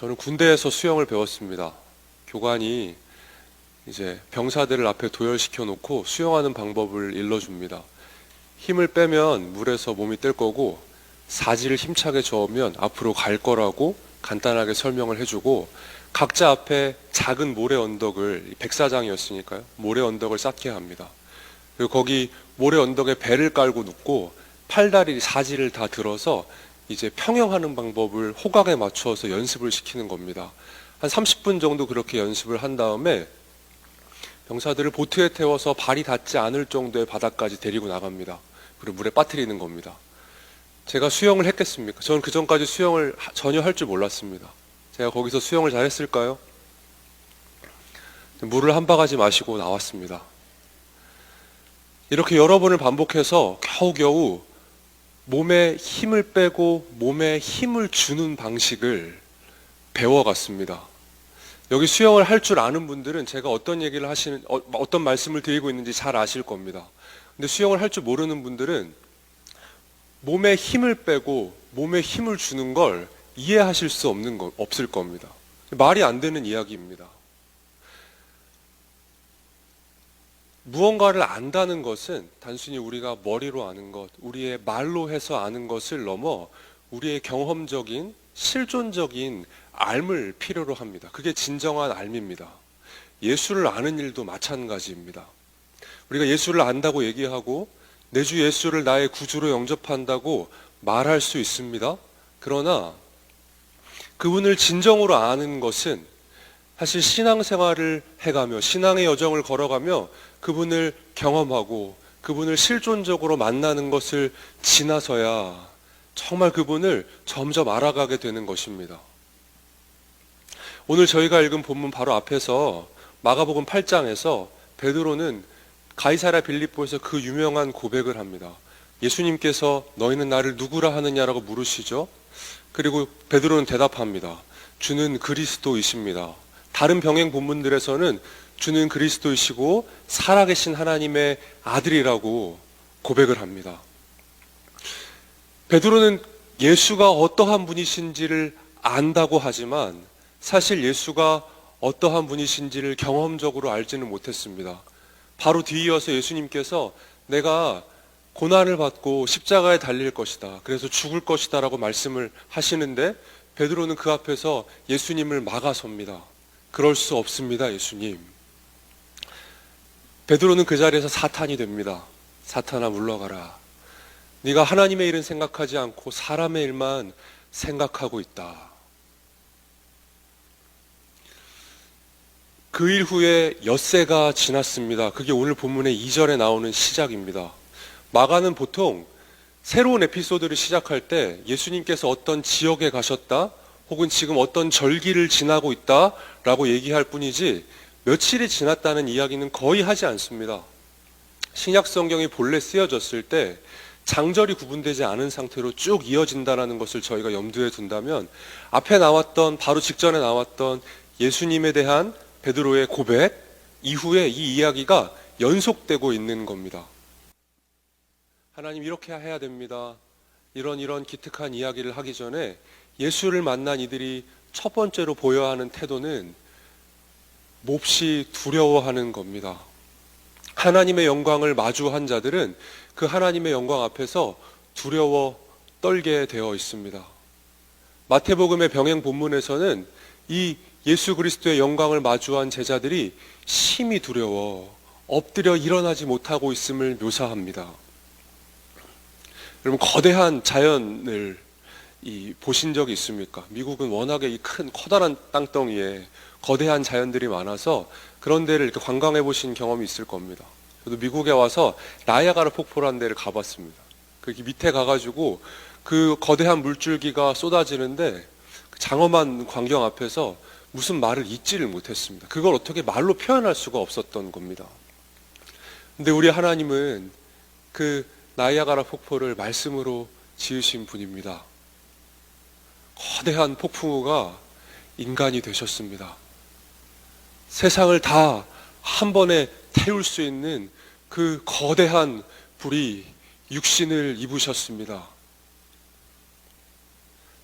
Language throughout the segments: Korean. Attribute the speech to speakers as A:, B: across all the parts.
A: 저는 군대에서 수영을 배웠습니다. 교관이 이제 병사들을 앞에 도열시켜 놓고 수영하는 방법을 일러줍니다. 힘을 빼면 물에서 몸이 뜰 거고, 사지를 힘차게 저으면 앞으로 갈 거라고 간단하게 설명을 해주고, 각자 앞에 작은 모래 언덕을, 백사장이었으니까요, 모래 언덕을 쌓게 합니다. 그리고 거기 모래 언덕에 배를 깔고 눕고 팔다리 사지를 다 들어서 이제 평영하는 방법을 호각에 맞추어서 연습을 시키는 겁니다. 한 30분 정도 그렇게 연습을 한 다음에 병사들을 보트에 태워서 발이 닿지 않을 정도의 바닥까지 데리고 나갑니다. 그리고 물에 빠뜨리는 겁니다. 제가 수영을 했겠습니까? 저는 그 전까지 수영을 전혀 할 줄 몰랐습니다. 제가 거기서 수영을 잘했을까요? 물을 한 바가지 마시고 나왔습니다. 이렇게 여러 번을 반복해서 겨우겨우 몸에 힘을 빼고 몸에 힘을 주는 방식을 배워갔습니다. 여기 수영을 할 줄 아는 분들은 제가 어떤 얘기를 어떤 말씀을 드리고 있는지 잘 아실 겁니다. 근데 수영을 할 줄 모르는 분들은 몸에 힘을 빼고 몸에 힘을 주는 걸 이해하실 수 없을 겁니다. 말이 안 되는 이야기입니다. 무언가를 안다는 것은 단순히 우리가 머리로 아는 것, 우리의 말로 해서 아는 것을 넘어 우리의 경험적인, 실존적인 알을 필요로 합니다. 그게 진정한 알입니다. 예수를 아는 일도 마찬가지입니다. 우리가 예수를 안다고 얘기하고 내 주 예수를 나의 구주로 영접한다고 말할 수 있습니다. 그러나 그분을 진정으로 아는 것은 사실 신앙생활을 해가며 신앙의 여정을 걸어가며 그분을 경험하고 그분을 실존적으로 만나는 것을 지나서야 정말 그분을 점점 알아가게 되는 것입니다. 오늘 저희가 읽은 본문 바로 앞에서 마가복음 8장에서 베드로는 가이사랴 빌립보에서 그 유명한 고백을 합니다. 예수님께서 너희는 나를 누구라 하느냐라고 물으시죠. 그리고 베드로는 대답합니다. 주는 그리스도이십니다. 다른 병행 본문들에서는 주는 그리스도이시고 살아계신 하나님의 아들이라고 고백을 합니다. 베드로는 예수가 어떠한 분이신지를 안다고 하지만 사실 예수가 어떠한 분이신지를 경험적으로 알지는 못했습니다. 바로 뒤이어서 예수님께서 내가 고난을 받고 십자가에 달릴 것이다. 그래서 죽을 것이다 라고 말씀을 하시는데 베드로는 그 앞에서 예수님을 막아섭니다. 그럴 수 없습니다, 예수님. 베드로는 그 자리에서 사탄이 됩니다. 사탄아 물러가라. 네가 하나님의 일은 생각하지 않고 사람의 일만 생각하고 있다. 그 일 후에 엿새가 지났습니다. 그게 오늘 본문의 2절에 나오는 시작입니다. 마가는 보통 새로운 에피소드를 시작할 때 예수님께서 어떤 지역에 가셨다 혹은 지금 어떤 절기를 지나고 있다 라고 얘기할 뿐이지 며칠이 지났다는 이야기는 거의 하지 않습니다. 신약 성경이 본래 쓰여졌을 때 장절이 구분되지 않은 상태로 쭉 이어진다는 것을 저희가 염두에 둔다면 앞에 나왔던 바로 직전에 나왔던 예수님에 대한 베드로의 고백 이후에 이 이야기가 연속되고 있는 겁니다. 하나님 이렇게 해야 됩니다. 이런 기특한 이야기를 하기 전에 예수를 만난 이들이 첫 번째로 보여야 하는 태도는 몹시 두려워하는 겁니다. 하나님의 영광을 마주한 자들은 그 하나님의 영광 앞에서 두려워 떨게 되어 있습니다. 마태복음의 병행 본문에서는 이 예수 그리스도의 영광을 마주한 제자들이 심히 두려워 엎드려 일어나지 못하고 있음을 묘사합니다. 여러분 거대한 자연을 보신 적이 있습니까? 미국은 워낙에 이 큰 커다란 땅덩이에 거대한 자연들이 많아서 그런 데를 이렇게 관광해 보신 경험이 있을 겁니다. 저도 미국에 와서 나이아가라 폭포라는 데를 가봤습니다. 그 밑에 가가지고 그 거대한 물줄기가 쏟아지는데 그 장엄한 광경 앞에서 무슨 말을 잇지를 못했습니다. 그걸 어떻게 말로 표현할 수가 없었던 겁니다. 근데 우리 하나님은 그 나이아가라 폭포를 말씀으로 지으신 분입니다. 거대한 폭풍우가 인간이 되셨습니다. 세상을 다 한 번에 태울 수 있는 그 거대한 불이 육신을 입으셨습니다.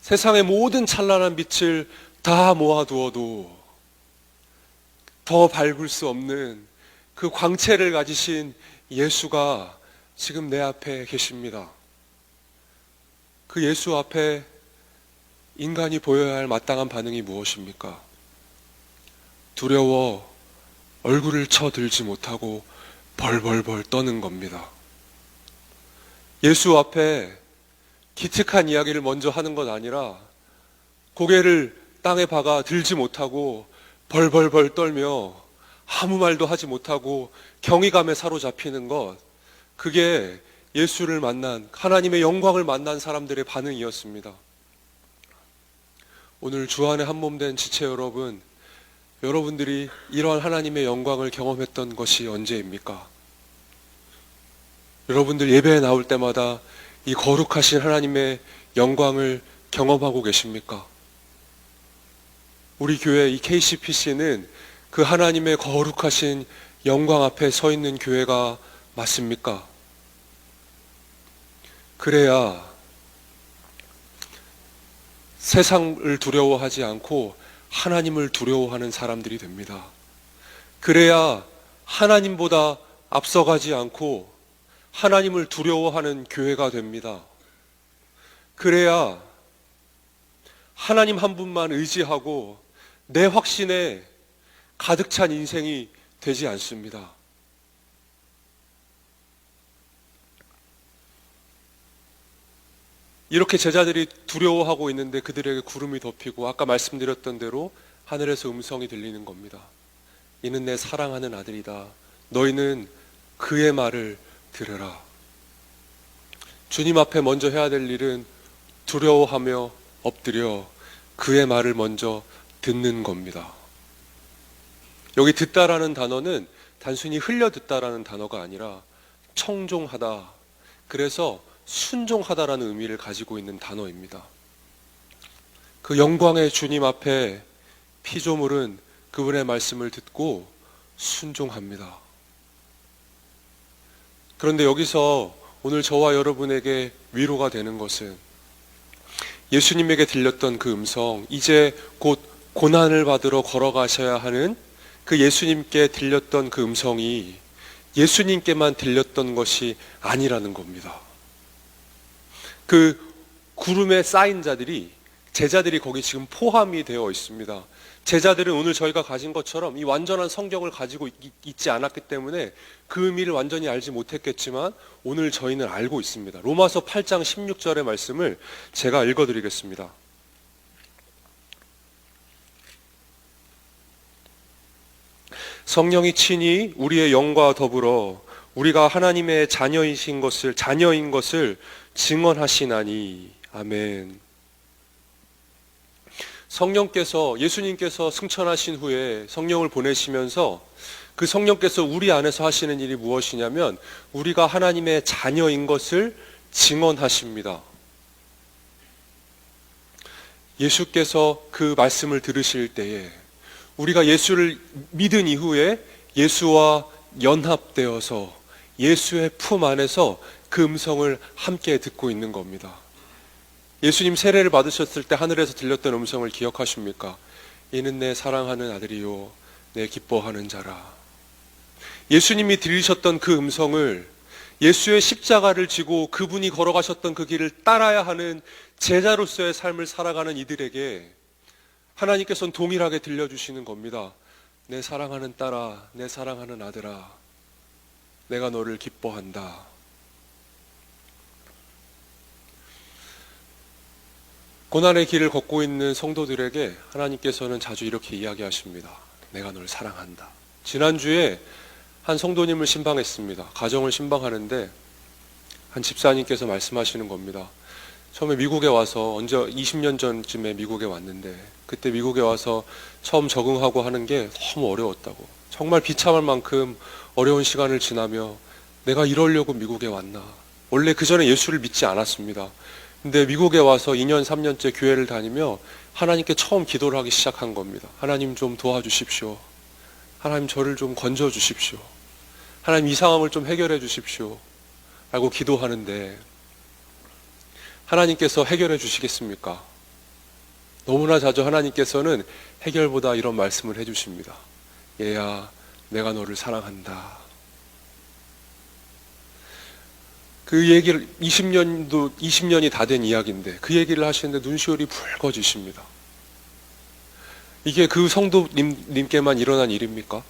A: 세상의 모든 찬란한 빛을 다 모아두어도 더 밟을 수 없는 그 광채를 가지신 예수가 지금 내 앞에 계십니다. 그 예수 앞에 인간이 보여야 할 마땅한 반응이 무엇입니까? 두려워 얼굴을 쳐들지 못하고 벌벌벌 떠는 겁니다. 예수 앞에 기특한 이야기를 먼저 하는 것 아니라 고개를 땅에 박아 들지 못하고 벌벌벌 떨며 아무 말도 하지 못하고 경이감에 사로잡히는 것, 그게 예수를 만난, 하나님의 영광을 만난 사람들의 반응이었습니다. 오늘 주 안에 한몸된 지체 여러분, 여러분들이 이러한 하나님의 영광을 경험했던 것이 언제입니까? 여러분들 예배에 나올 때마다 이 거룩하신 하나님의 영광을 경험하고 계십니까? 우리 교회 이 KCPC는 그 하나님의 거룩하신 영광 앞에 서 있는 교회가 맞습니까? 그래야 세상을 두려워하지 않고 하나님을 두려워하는 사람들이 됩니다. 그래야 하나님보다 앞서가지 않고 하나님을 두려워하는 교회가 됩니다. 그래야 하나님 한 분만 의지하고 내 확신에 가득 찬 인생이 되지 않습니다. 이렇게 제자들이 두려워하고 있는데 그들에게 구름이 덮이고 아까 말씀드렸던 대로 하늘에서 음성이 들리는 겁니다. 이는 내 사랑하는 아들이다. 너희는 그의 말을 들으라. 주님 앞에 먼저 해야 될 일은 두려워하며 엎드려 그의 말을 먼저 듣는 겁니다. 여기 듣다라는 단어는 단순히 흘려 듣다라는 단어가 아니라 청종하다, 그래서 순종하다라는 의미를 가지고 있는 단어입니다. 그 영광의 주님 앞에 피조물은 그분의 말씀을 듣고 순종합니다. 그런데 여기서 오늘 저와 여러분에게 위로가 되는 것은 예수님에게 들렸던 그 음성, 이제 곧 고난을 받으러 걸어가셔야 하는 그 예수님께 들렸던 그 음성이 예수님께만 들렸던 것이 아니라는 겁니다. 그 구름에 쌓인 자들이, 제자들이 거기 지금 포함이 되어 있습니다. 제자들은 오늘 저희가 가진 것처럼 이 완전한 성경을 가지고 있지 않았기 때문에 그 의미를 완전히 알지 못했겠지만 오늘 저희는 알고 있습니다. 로마서 8장 16절의 말씀을 제가 읽어드리겠습니다. 성령이 친히 우리의 영과 더불어 우리가 하나님의 자녀인 것을 증언하시나니. 아멘. 성령께서, 예수님께서 승천하신 후에 성령을 보내시면서 그 성령께서 우리 안에서 하시는 일이 무엇이냐면 우리가 하나님의 자녀인 것을 증언하십니다. 예수께서 그 말씀을 들으실 때에 우리가 예수를 믿은 이후에 예수와 연합되어서 예수의 품 안에서 그 음성을 함께 듣고 있는 겁니다. 예수님 세례를 받으셨을 때 하늘에서 들렸던 음성을 기억하십니까? 이는 내 사랑하는 아들이요 내 기뻐하는 자라. 예수님이 들으셨던 그 음성을 예수의 십자가를 지고 그분이 걸어가셨던 그 길을 따라야 하는 제자로서의 삶을 살아가는 이들에게 하나님께서는 동일하게 들려주시는 겁니다. 내 사랑하는 딸아, 내 사랑하는 아들아, 내가 너를 기뻐한다. 고난의 길을 걷고 있는 성도들에게 하나님께서는 자주 이렇게 이야기하십니다. 내가 널 사랑한다. 지난주에 한 성도님을 신방했습니다. 가정을 신방하는데 한 집사님께서 말씀하시는 겁니다. 처음에 미국에 와서 20년 전쯤에 미국에 왔는데 그때 미국에 와서 처음 적응하고 하는 게 너무 어려웠다고. 정말 비참할 만큼 어려운 시간을 지나며 내가 이러려고 미국에 왔나. 원래 그 전에 예수를 믿지 않았습니다. 근데 미국에 와서 2년, 3년째 교회를 다니며 하나님께 처음 기도를 하기 시작한 겁니다. 하나님 좀 도와주십시오. 하나님 저를 좀 건져주십시오. 하나님 이 상황을 좀 해결해 주십시오. 라고 기도하는데 하나님께서 해결해 주시겠습니까? 너무나 자주 하나님께서는 해결보다 이런 말씀을 해주십니다. 얘야, 내가 너를 사랑한다. 그 얘기를 20년이 다 된 이야기인데 그 얘기를 하시는데 눈시울이 붉어지십니다. 이게 그 성도님께만 일어난 일입니까?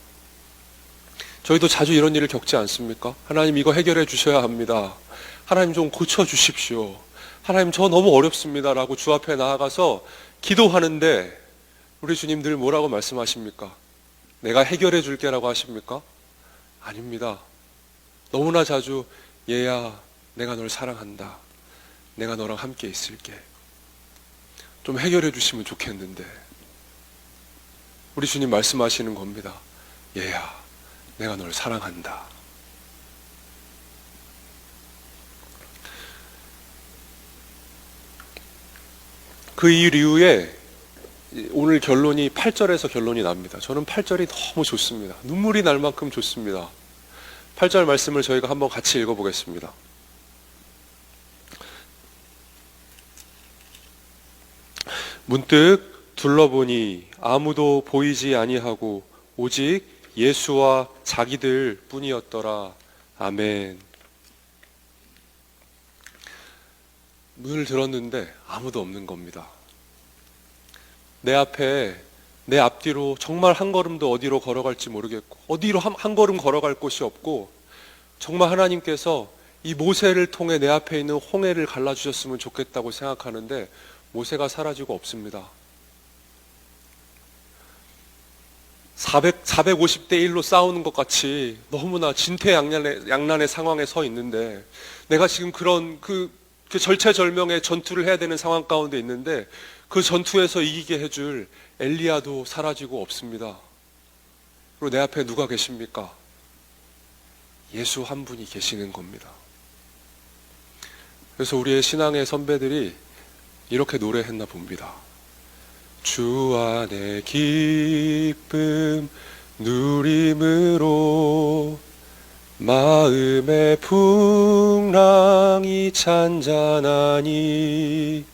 A: 저희도 자주 이런 일을 겪지 않습니까? 하나님 이거 해결해 주셔야 합니다. 하나님 좀 고쳐 주십시오. 하나님 저 너무 어렵습니다. 라고 주 앞에 나아가서 기도하는데 우리 주님 늘 뭐라고 말씀하십니까? 내가 해결해 줄게 라고 하십니까? 아닙니다. 너무나 자주 얘야, 내가 널 사랑한다. 내가 너랑 함께 있을게. 좀 해결해 주시면 좋겠는데. 우리 주님 말씀하시는 겁니다. 얘야, 내가 널 사랑한다. 그 이후에 오늘 결론이 8절에서 결론이 납니다. 저는 8절이 너무 좋습니다. 눈물이 날 만큼 좋습니다. 8절 말씀을 저희가 한번 같이 읽어보겠습니다. 문득 둘러보니 아무도 보이지 아니하고 오직 예수와 자기들 뿐이었더라. 아멘. 문을 들었는데 아무도 없는 겁니다. 내 앞에, 내 앞뒤로 정말 한 걸음도 어디로 걸어갈지 모르겠고 어디로 한 걸음 걸어갈 곳이 없고 정말 하나님께서 이 모세를 통해 내 앞에 있는 홍해를 갈라주셨으면 좋겠다고 생각하는데 모세가 사라지고 없습니다. 450대 1로 싸우는 것 같이 너무나 진퇴양난의 상황에 서 있는데 내가 지금 그런 그 절체절명의 전투를 해야 되는 상황 가운데 있는데 그 전투에서 이기게 해줄 엘리야도 사라지고 없습니다. 그리고 내 앞에 누가 계십니까? 예수 한 분이 계시는 겁니다. 그래서 우리의 신앙의 선배들이 이렇게 노래했나 봅니다. 주 안에 기쁨 누림으로 마음의 풍랑이 잔잔하니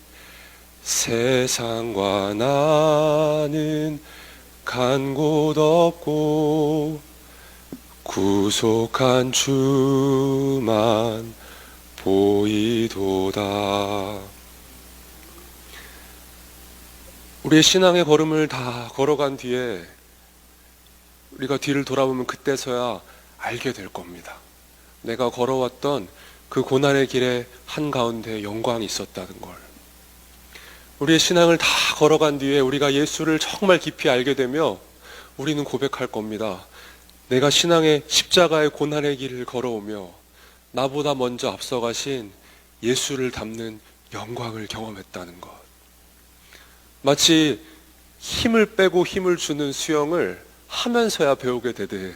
A: 세상과 나는 간 곳 없고 구속한 주만 보이도다. 우리의 신앙의 걸음을 다 걸어간 뒤에 우리가 뒤를 돌아보면 그때서야 알게 될 겁니다. 내가 걸어왔던 그 고난의 길의 한가운데 영광이 있었다는 걸. 우리의 신앙을 다 걸어간 뒤에 우리가 예수를 정말 깊이 알게 되며 우리는 고백할 겁니다. 내가 신앙의 십자가의 고난의 길을 걸어오며 나보다 먼저 앞서가신 예수를 닮는 영광을 경험했다는 것. 마치 힘을 빼고 힘을 주는 수영을 하면서야 배우게 되듯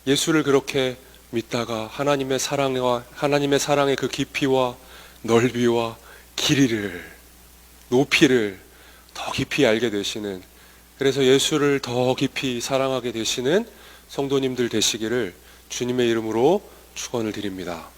A: 예수를 그렇게 믿다가 하나님의 사랑의 그 깊이와 넓이와 길이를, 높이를 더 깊이 알게 되시는, 그래서 예수를 더 깊이 사랑하게 되시는 성도님들 되시기를 주님의 이름으로 축원을 드립니다.